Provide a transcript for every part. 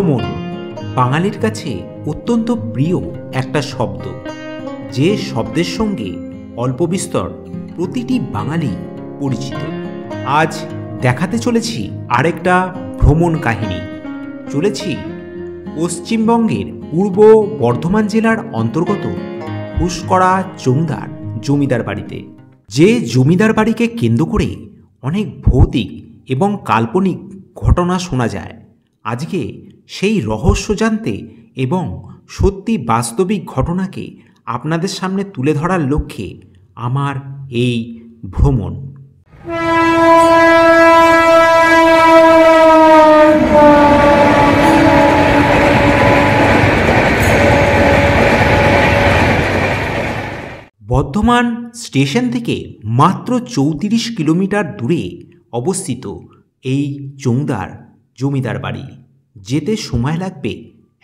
ভ্রমণ বাঙালির কাছে অত্যন্ত প্রিয় একটা শব্দ, যে শব্দের সঙ্গে অল্প বিস্তর প্রতিটি বাঙালি পরিচিত। আজ দেখাতে চলেছি আরেকটা ভ্রমণ কাহিনী। চলেছি পশ্চিমবঙ্গের পূর্ব বর্ধমান জেলার অন্তর্গত ঘুষকরা চৌংদার জমিদার বাড়িতে। যে জমিদার বাড়িকে কেন্দ্র করে অনেক ভৌতিক এবং কাল্পনিক ঘটনা শোনা যায়। আজকে সেই রহস্য জানতে এবং সত্যি বাস্তবিক ঘটনাকে আপনাদের সামনে তুলে ধরার লক্ষ্যে আমার এই ভ্রমণ। বর্ধমান স্টেশন থেকে মাত্র 34 কিলোমিটার দূরে অবস্থিত এই চৌংদার জমিদার বাড়ি। যেতে সময় লাগবে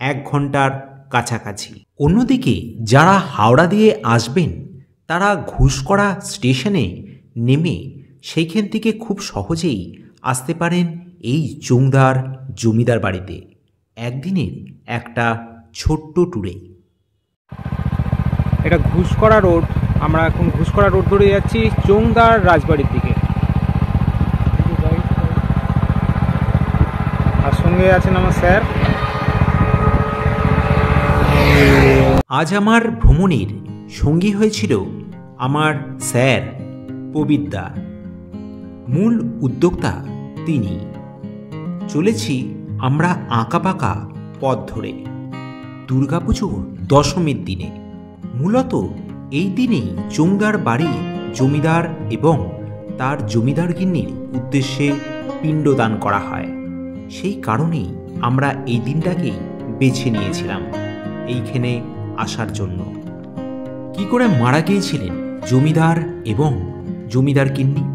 1 ঘন্টার কাছাকাছি। অন্যদিকে যারা হাওড়া দিয়ে আসবেন তারা ঘুষকরা স্টেশনে নেমে সেইখান থেকে খুব সহজেই আসতে পারেন এই চৌংদার জমিদার বাড়িতে একদিনের একটা ছোট্ট ট্যুরে। এটা ঘুষকরা রোড। আমরা এখন ঘুষকরা রোড ধরে যাচ্ছি চৌংদার রাজবাড়ির দিকে। আর সঙ্গে আছেন আমার স্যার। আজ আমার ভ্রমণের সঙ্গী হয়েছিল আমার স্যার পবিত্রা। মূল উদ্যোক্তা তিনি। চলেছি আমরা আঁকাবাঁকা পথ ধরে দুর্গাপুজোর দশমীর দিনে। মূলত এই দিনেই চৌংদার বাড়ি জমিদার এবং তার জমিদার গিন্নির উদ্দেশ্যে পিণ্ডদান করা হয়। সেই কারণেই আমরা এই দিনটাকেই বেছে নিয়েছিলাম এইখানে আসার জন্য। কি করে মারা গিয়েছিলেন জমিদার এবং জমিদার গিন্নি,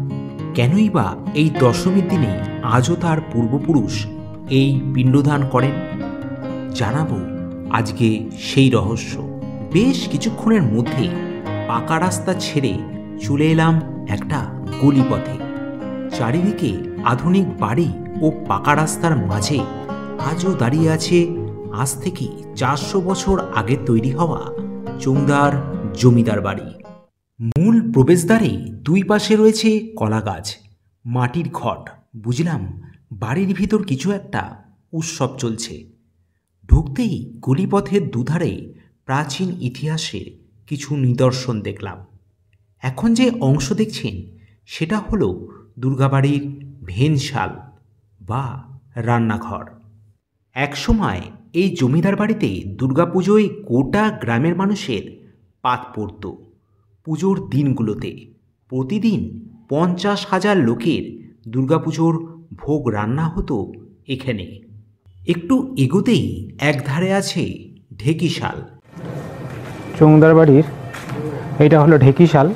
কেনই বা এই দশমীর দিনে আজও তার পূর্বপুরুষ এই পিণ্ডদান করেন, জানাবো আজকে সেই রহস্য। বেশ কিছুক্ষণের মধ্যে পাকা রাস্তা ছেড়ে চলে এলাম একটা গলিপথে। চারিদিকে আধুনিক বাড়ি ও পাকা রাস্তার মাঝে আজও দাঁড়িয়ে আছে আজ থেকে 400 বছর আগে তৈরি হওয়া চৌংদার জমিদার বাড়ি। মূল প্রবেশদ্বারে দুই পাশে রয়েছে কলা গাছ, মাটির ঘট। বুঝলাম বাড়ির ভিতর কিছু একটা উৎসব চলছে। ঢুকতেই গলিপথের দুধারে প্রাচীন ইতিহাসের কিছু নিদর্শন দেখলাম। এখন যে অংশ দেখছেন সেটা হলো দুর্গাবাড়ির ভেনশাল বা রান্নাঘর। একসময় এই জমিদার বাড়িতে দুর্গাপুজোয় গোটা গ্রামের মানুষের পাত পড়ত। পুজোর দিনগুলোতে প্রতিদিন 50,000 লোকের দুর্গাপুজোর ভোগ রান্না হতো এখানে। একটু এগোতেই একধারে আছে ঢেকিশাল। চৌংদার বাড়ির এইটা হলো ঢেকিশাল।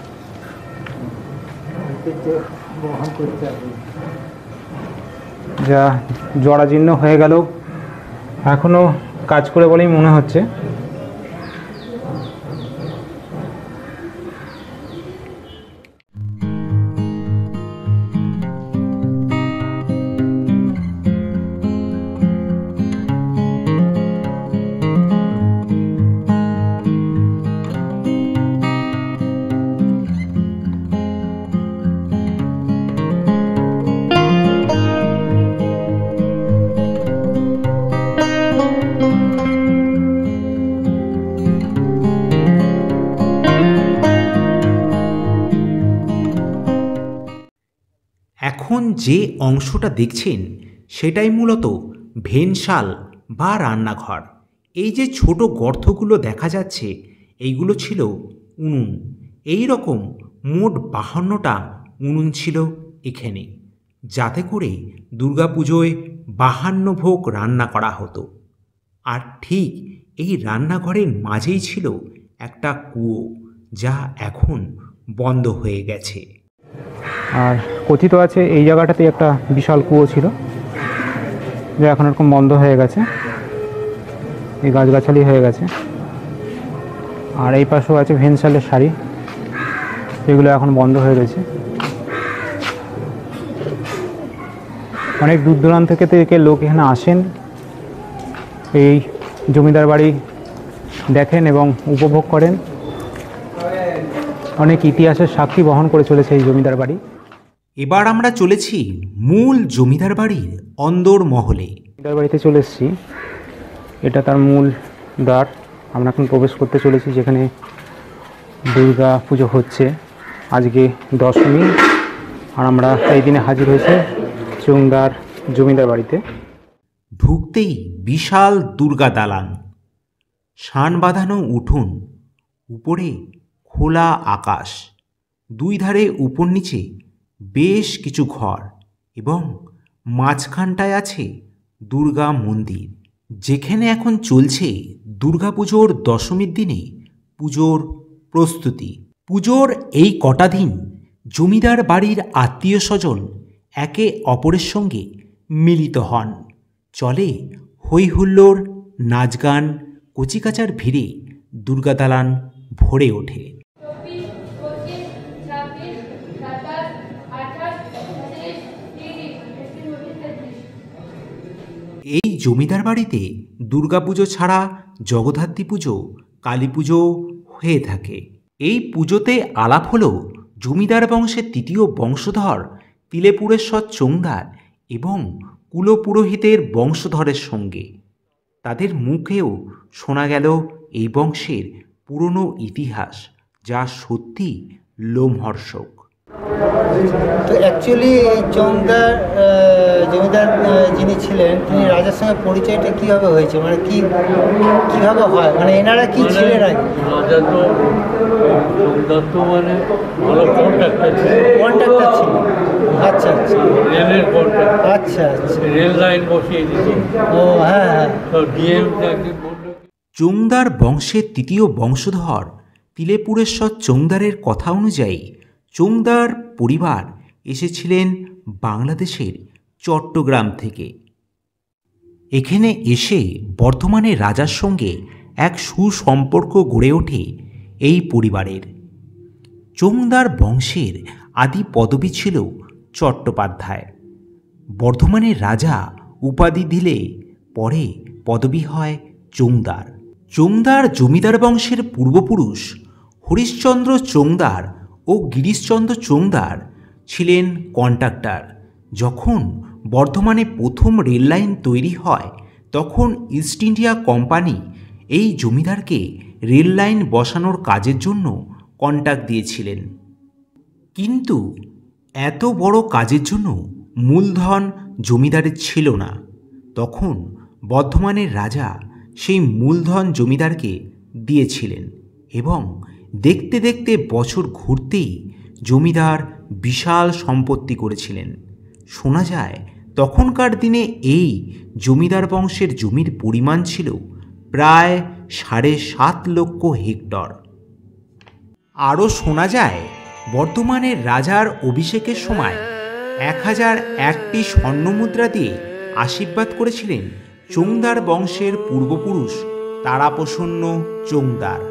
যা জরাজীর্ণ হয়ে গেল, এখনো কাজ করে বলেই মনে হচ্ছে। এখন যে অংশটা দেখছেন সেটাই মূলত ভেনশাল বা রান্নাঘর। এই যে ছোট গর্তগুলো দেখা যাচ্ছে এইগুলো ছিল উনুন। এই রকম মোট 52টা উনুন ছিল এখানে, যাতে করে দুর্গাপুজোয় 52 ভোগ রান্না করা হতো। আর ঠিক এই রান্নাঘরের মাঝেই ছিল একটা কুয়ো, যা এখন বন্ধ হয়ে গেছে। আর কথিত আছে এই জায়গাটাতে একটা বিশাল কুয়ো ছিল, যা এখন এরকম বন্ধ হয়ে গেছে। এই গাছগাছালি হয়ে গেছে। আর এই পাশেও আছে ভেনশালের শাড়ি, এগুলো এখন বন্ধ হয়ে রয়েছে। অনেক দূর দূরান্ত থেকে লোক এখানে আসেন এই জমিদার বাড়ি দেখেন এবং উপভোগ করেন। অনেক ইতিহাসের সাক্ষী বহন করে চলেছে এই জমিদার বাড়ি। এবার আমরা চলেছি মূল জমিদার বাড়ির অন্দর মহলে। জমিদার বাড়িতে চলে এসেছি, এটা তার মূল দ্বার। আমরা এখন প্রবেশ করতে চলেছি, যেখানে দুর্গা পুজো হচ্ছে। আজকে দশমী, আর আমরা এই দিনে হাজির হয়েছে চোংদার জমিদার বাড়িতে। ঢুকতেই বিশাল দুর্গা দালান, শান বাঁধানো উঠোন, উপরে খোলা আকাশ, দুই ধারে উপর নিচে বেশ কিছু ঘর এবং মাঝখানটায় আছে দুর্গা মন্দির, যেখানে এখন চলছে দুর্গাপুজোর দশমীর দিনে পুজোর প্রস্তুতি। পুজোর এই কটা দিন জমিদার বাড়ির আত্মীয় স্বজন একে অপরের সঙ্গে মিলিত হন। চলে হই হুল্লোড়, নাচ গান, কচিকাচার ভিড়ে দুর্গা দালান ভরে ওঠে। এই জমিদার বাড়িতে দুর্গাপুজো ছাড়া জগদ্ধাত্রী পুজো, কালী পুজো হয়ে থাকে। এই পুজোতে আলাপ হলো জমিদার বংশের তৃতীয় বংশধর তিলেপুরেশ্বর চোংদার এবং কুলপুরোহিতের বংশধরের সঙ্গে। তাদের মুখেও শোনা গেল এই বংশের পুরনো ইতিহাস, যা সত্যি লোমহর্ষক। তো অ্যাকচুয়ালি এই চোংদার জমিদার যিনি ছিলেন, তিনি রাজার সঙ্গে পরিচয়টা কীভাবে হয়েছে, মানে কীভাবে হয়, মানে এনারা কি ছিলেন আগে? রাজা তো চোংদার তো মানে ভালো কন্ট্রাক্টর ছিল। আচ্ছা আচ্ছা, রেলের কন্ট্রাক্ট। আচ্ছা আচ্ছা, রেল লাইন বসিয়ে দিত। ও হ্যাঁ হ্যাঁ। তো ডিএম একদিন বলল, চোংদার বংশের তৃতীয় বংশধর তিলেপুরেশ্বর চোংদারের কথা অনুযায়ী চোংদার পরিবার এসেছিলেন বাংলাদেশের চট্টগ্রাম থেকে। এখানে এসে বর্ধমানের রাজার সঙ্গে এক সুসম্পর্ক গড়ে ওঠে এই পরিবারের। চোংদার বংশের আদি পদবী ছিল চট্টোপাধ্যায়। বর্ধমানের রাজা উপাধি দিলে পরে পদবী হয় চোংদার। চোংদার জমিদার বংশের পূর্বপুরুষ হরিশ্চন্দ্র চোংদার ও গিরিশচন্দ্র চোংদার ছিলেন কন্ট্রাক্টর। যখন বর্ধমানে প্রথম রেললাইন তৈরি হয়, তখন ইস্ট ইন্ডিয়া কোম্পানি এই জমিদারকে রেললাইন বসানোর কাজের জন্য কন্ট্রাক্ট দিয়েছিলেন। কিন্তু এত বড় কাজের জন্য মূলধন জমিদারের ছিল না। তখন বর্ধমানের রাজা সেই মূলধন জমিদারকে দিয়েছিলেন এবং দেখতে দেখতে বছর ঘুরতেই জমিদার বিশাল সম্পত্তি করেছিলেন। শোনা যায় তখনকার দিনে এই জমিদার বংশের জমির পরিমাণ ছিল প্রায় 7.5 লক্ষ হেক্টর। আরও শোনা যায় বর্ধমানের রাজার অভিষেকের সময় 1001টি স্বর্ণমুদ্রা দিয়ে আশীর্বাদ করেছিলেন চোংদার বংশের পূর্বপুরুষ তারাপ্রসন্ন চোংদার।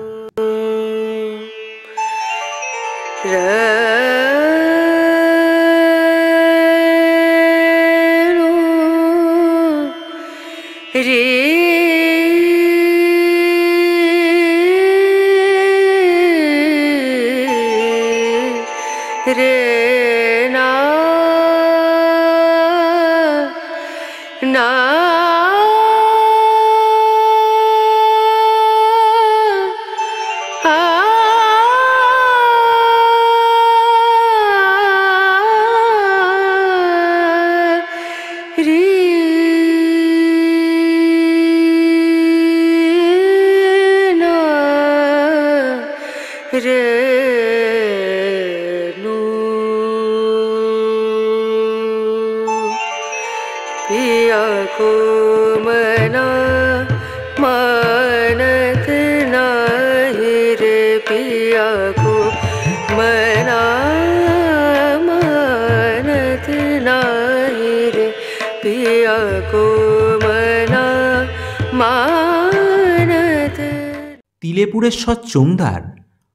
তিলেপুরেশ্বর চোংদার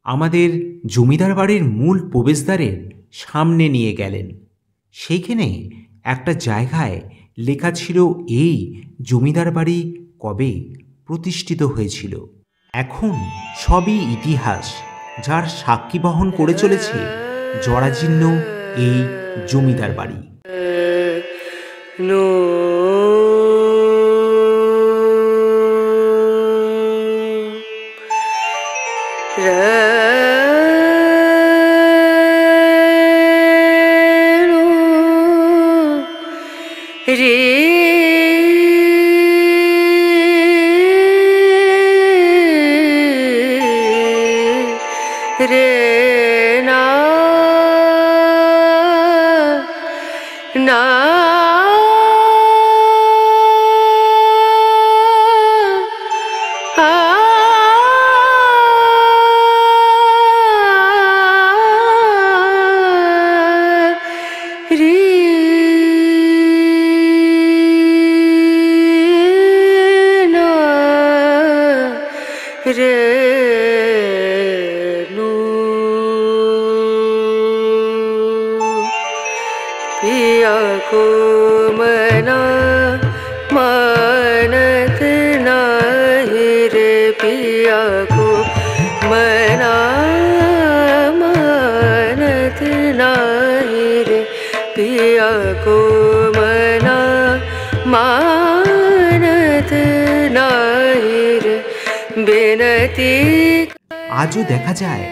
আমাদের জমিদার বাড়ির মূল প্রবেশদ্বারের সামনে নিয়ে গেলেন। সেইখানে একটা জায়গায় লেখা ছিল এই জমিদার বাড়ি কবে প্রতিষ্ঠিত হয়েছিল। এখন সবই ইতিহাস, যার সাক্ষী বহন করে চলেছে জরাজীর্ণ এই জমিদার বাড়ি। पिया को मना मानत नाही रे, पिया को मना मानत नाही रे, पिया को मना मानत नाही रे, बिनती। আজও দেখা যায়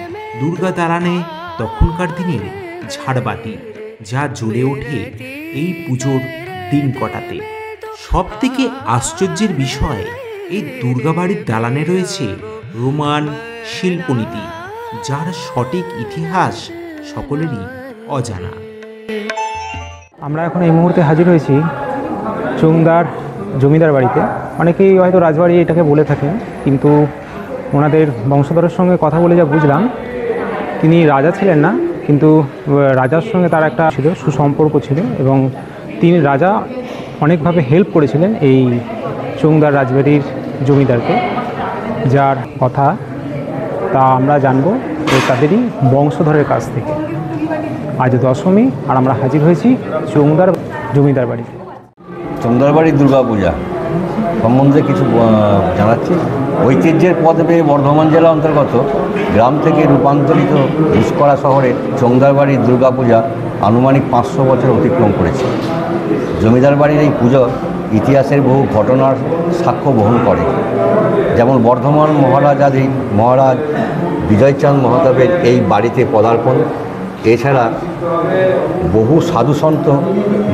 দুর্গা দালানে তখনকার দিনের ঝাড়বাতি, যা জ্বলে ওঠে এই পুজোর দিন কটাতে। সব থেকে আশ্চর্যের বিষয়, এই দুর্গাবাড়ির দালানে রয়েছে রোমান শিল্পনীতি, যার সঠিক ইতিহাস সকলেরই অজানা। আমরা এখন এই মুহূর্তে হাজির হয়েছি চোংদার জমিদার বাড়িতে। অনেকেই হয়তো রাজবাড়ি এটাকে বলে থাকেন, কিন্তু ওনাদের বংশধরের সঙ্গে কথা বলে যা বুঝলাম, তিনি রাজা ছিলেন না, কিন্তু রাজার সঙ্গে তার একটা ছিল সুসম্পর্ক ছিল, এবং তিনি রাজা অনেকভাবে হেল্প করেছিলেন এই চোংদার রাজবাড়ির জমিদারকে, যার কথা তা আমরা জানবো তাদেরই বংশধরের কাছ থেকে। আজ দশমী, আর আমরা হাজির হয়েছি চোংদার জমিদার বাড়িতে। চোংদার বাড়ির দুর্গাপূজা সম্বন্ধে কিছু জানাচ্ছি। ঐতিহ্যের পথ পেয়ে বর্ধমান জেলা অন্তর্গত গ্রাম থেকে রূপান্তরিত ঘুষকরা শহরে চোংদার বাড়ির দুর্গাপূজা আনুমানিক 500 বছর অতিক্রম করেছে। জমিদার বাড়ির এই পুজো ইতিহাসের বহু ঘটনার সাক্ষ্য বহন করে, যেমন বর্ধমান মহারাজ বিজয়চাঁদ মহাতাবের এই বাড়িতে পদার্পণ, এছাড়া বহু সাধুসন্ত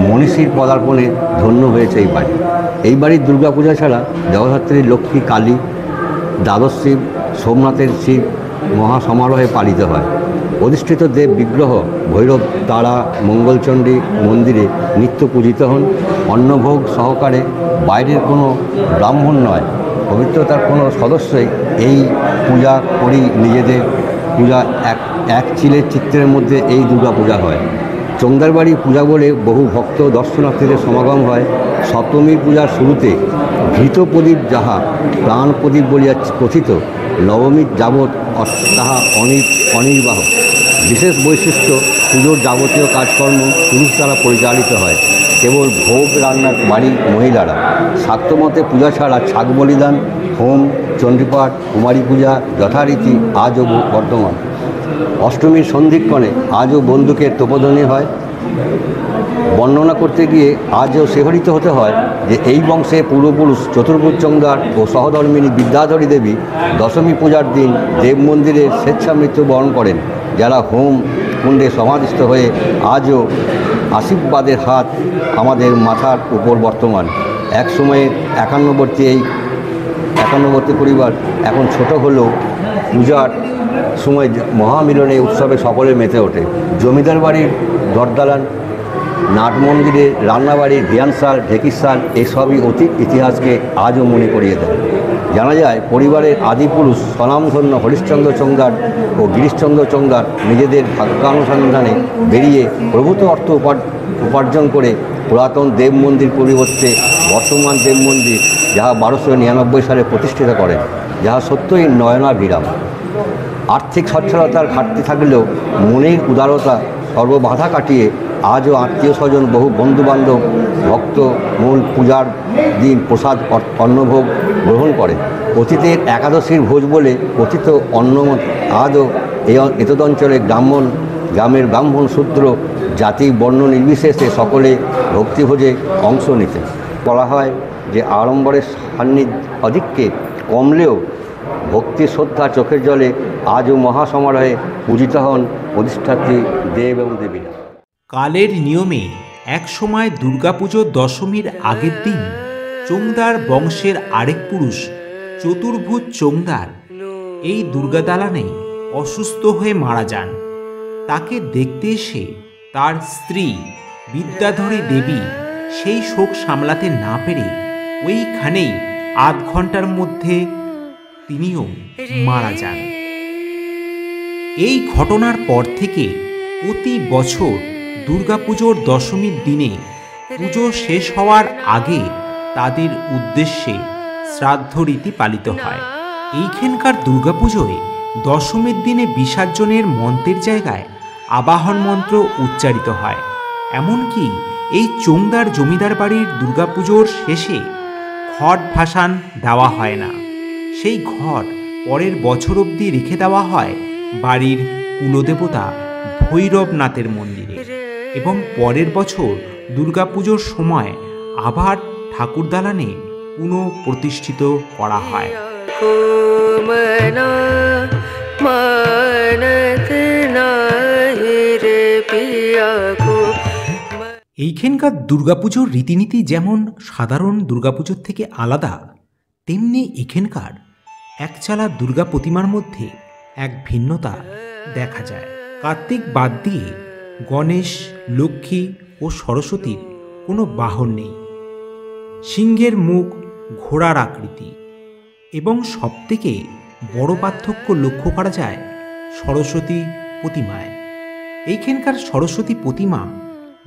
মনীষীর পদার্পণে ধন্য হয়েছে এই বাড়ি। এই বাড়ির দুর্গাপূজা ছাড়া জগদ্ধাত্রীর লক্ষ্মী, কালী, দ্বাদশ শিব, সোমনাথের শিব মহাসমারোহে পালিত হয়। অধিষ্ঠিত দেব বিগ্রহ ভৈরব, তারা, মঙ্গলচণ্ডী মন্দিরে নিত্য পূজিত হন। অন্নভোগ সহকারে বাইরের কোনো ব্রাহ্মণ নয়, পবিত্রতার কোনো সদস্যই এই পূজা করি নিজেদের পূজা এক চিলের চিত্রের মধ্যে এই দুর্গা পূজা হয়। চোংদার বাড়ি পূজা বলে বহু ভক্ত দর্শনার্থীদের সমাগম হয়। সপ্তমীর পূজার শুরুতে ঘৃত প্রদীপ যাহা প্রাণ প্রদীপ বলিয়া কথিত, নবমীর যাবৎ তাহা অনির্বাহ। বিশেষ বৈশিষ্ট্য, পুজোর যাবতীয় কাজকর্ম পুরুষ দ্বারা পরিচালিত হয়, কেবল ভোগ রান্নার বাড়ির মহিলারা। শাক্তমতে পূজা ছাড়া ছাগ বলিদান, হোম, চণ্ডীপাঠ, কুমারী পূজা যথারীতি আজও বর্তমান। অষ্টমীর সন্ধিক্ষণে আজও বন্দুকের তোপধ্বনি হয়। বর্ণনা করতে গিয়ে আজও শিহরিত হতে হয় যে এই বংশে পূর্বপুরুষ চতুর্ভুজ চোংদার ও সহধর্মিণী বিদ্যাধরী দেবী দশমী পূজার দিন দেব মন্দিরে স্বেচ্ছা মৃত্যু বরণ করেন, যারা হোম কুণ্ডে সমাধিস্থ হয়ে আজও আশীর্বাদের হাত আমাদের মাথার উপর বর্তমান। এক সময়ে একান্নবর্তী পরিবার এখন ছোট হলেও পূজার সময় মহামিলনে উৎসবে সকলে মেতে ওঠে। জমিদার বাড়ির দরদালান, নাট মন্দিরে রান্নাবাড়ির ধ্যানশাল, ঢেকিশাল এসবই অতীত ইতিহাসকে আজও মনে করিয়ে দেয়। জানা যায় পরিবারের আদিপুরুষ স্বনামধন্য হরিশ্চন্দ্র চোংদার ও গিরিশচন্দ্র চোংদার নিজেদের ভাগ্যানুসন্ধানে বেরিয়ে প্রভূত অর্থ উপার্জন করে পুরাতন দেব মন্দির পরিবর্তে বর্তমান দেব মন্দির, যাহা 1299 সালে প্রতিষ্ঠিত করেন, যাহা সত্যই নয়নাভিরাম। আর্থিক সচ্ছলতার ঘাটতি থাকলেও মনের উদারতা সর্ববাধা কাটিয়ে আজও আত্মীয় স্বজন বহু বন্ধুবান্ধব ভক্ত মূল পূজার দিন প্রসাদ অন্নভোগ গ্রহণ করে। অতীতের একাদশীর ভোজ বলে কথিত অন্ন আজও এই এতদ অঞ্চলে গ্রামের ব্রাহ্মণ শূদ্র জাতি বর্ণ নির্বিশেষে সকলে ভক্তিভোজে অংশ নিতে। বলা হয় যে আড়ম্বরের আধিক্যে কমলেও ভক্তি শ্রদ্ধা চোখের জলে আজও মহাসমারোহে পূজিত হন অধিষ্ঠাত্রী দেব এবং দেবীরা। কালের নিয়মে একসময় দুর্গাপুজোর দশমীর আগের দিন চোংদার বংশের আরেক পুরুষ চতুর্ভুজ চোংদার এই দুর্গা দালানে অসুস্থ হয়ে মারা যান। তাকে দেখতে এসে তার স্ত্রী বিদ্যাধরী দেবী সেই শোক সামলাতে না পেরে ওইখানেই আধ ঘন্টার মধ্যে তিনিও মারা যান। এই ঘটনার পর থেকে প্রতি বছর দুর্গাপুজোর দশমীর দিনে পুজো শেষ হওয়ার আগে তাদের উদ্দেশ্যে শ্রাদ্ধ রীতি পালিত হয়। এইখানকার দুর্গাপুজোয় দশমীর দিনে বিসর্জনের মন্ত্রের জায়গায় আবাহন মন্ত্র উচ্চারিত হয়। এমনকি এই চোংদার জমিদার বাড়ির দুর্গাপুজোর শেষে ঘট ভাসান দেওয়া হয় না, সেই ঘট পরের বছর অবধি রেখে দেওয়া হয় বাড়ির কুলদেবতা ভৈরবনাথের মন্দিরে এবং পরের বছর দুর্গাপুজোর সময় আবার ঠাকুর দালানে পুনঃপ্রতিষ্ঠিত করা হয়। এইখানকার দুর্গাপুজোর রীতিনীতি যেমন সাধারণ দুর্গাপুজোর থেকে আলাদা, তেমনি এখানকার একচালা দুর্গা প্রতিমার মধ্যে এক ভিন্নতা দেখা যায়। কার্তিক বাদ দিয়ে গণেশ, লক্ষ্মী ও সরস্বতীর কোনো বাহন নেই। সিংহের মুখ, ঘোড়ার আকৃতি এবং সবথেকে বড় পার্থক্য লক্ষ্য করা যায় সরস্বতী প্রতিমায়। এইখানকার সরস্বতী প্রতিমা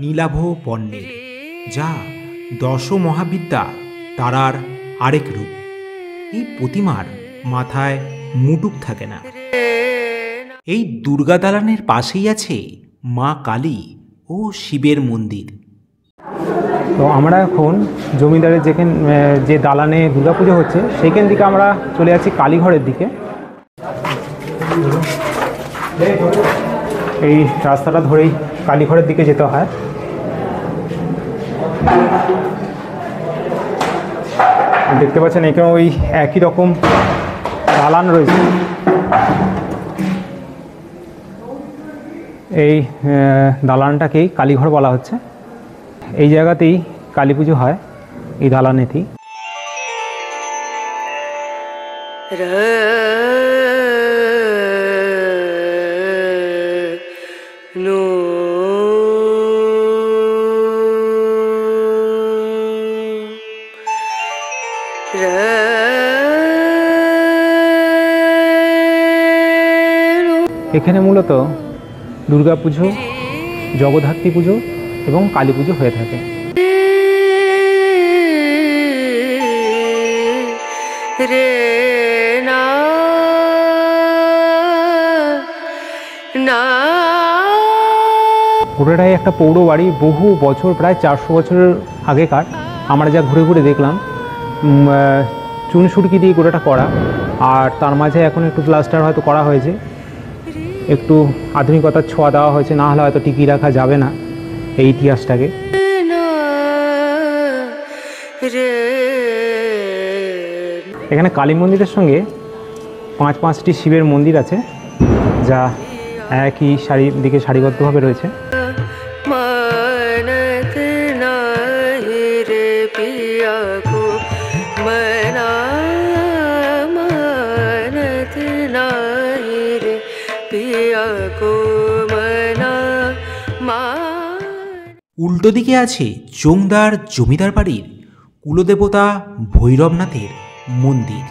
নীলাভ বর্ণের, যা দশ মহাবিদ্যা তারার আরেক রূপ। এই প্রতিমার মাথায় মুটুক থাকে না। এই দুর্গা দালানের পাশেই আছে মা কালী ও শিবের মন্দির। তো আমরা এখন জমিদারের যে দালানে দুর্গাপুজো হচ্ছে সেইখান থেকে আমরা চলে যাচ্ছি কালীঘরের দিকে। এই রাস্তাটা ধরেই কালীঘরের দিকে যেতে হয়। দেখতে পাচ্ছেন এখানে ওই একই রকম দালান রয়েছে। এই দালানটাকেই কালীঘর বলা হচ্ছে। এই জায়গাতেই কালী পুজো হয়, এই দালানেতেই। এখানে মূলত দুর্গা পুজো, জগদ্ধাত্রী পুজো এবং কালী পুজো হয়ে থাকে। গোটাটাই একটা পৌর বাড়ি, বহু বছর, প্রায় 400 বছরের আগেকার। আমরা যা ঘুরে ঘুরে দেখলাম, চুনসুরকি দিয়ে গোটাটা করা, আর তার মাঝে এখন একটু প্লাস্টার হয়তো করা হয়েছে, একটু আধুনিকতার ছোঁয়া দেওয়া হয়েছে, না হলে হয়তো টিকিয়ে রাখা যাবে না এই ইতিহাসটাকে। এখানে কালী মন্দিরের সঙ্গে 5-5টি শিবের মন্দির আছে, যা একই দিকে সারিবদ্ধভাবে রয়েছে। উল্টো দিকে আছে চোংদার জমিদার বাড়ির কুলদেবতা ভৈরবনাথের মন্দির।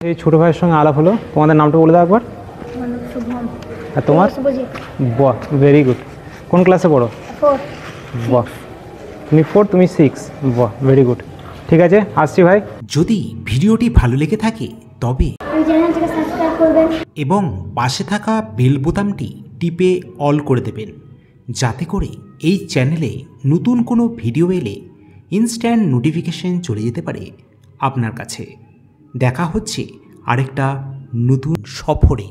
এই ছোট ভাইয়ের সঙ্গে আলাপ হলো। তোমাদের নামটা বলে দাও একবার। আর তোমার? বাহ, ভেরি গুড। কোন ক্লাসে পড়ো? বাহ, তুমি 4, তুমি 6। বাহ, ভেরি গুড। ঠিক আছে, আসছি ভাই। যদি ভিডিওটি ভালো লেগে থাকে তবে চ্যানেলটিকে সাবস্ক্রাইব করবেন এবং পাশে থাকা বেল বোতামটি টিপে অল করে দেবেন, যাতে করে এই চ্যানেলে নতুন কোনো ভিডিও এলে ইনস্ট্যান্ট নোটিফিকেশন চলে যেতে পারে আপনার কাছে। দেখা হচ্ছে আরেকটা নতুন সফরে।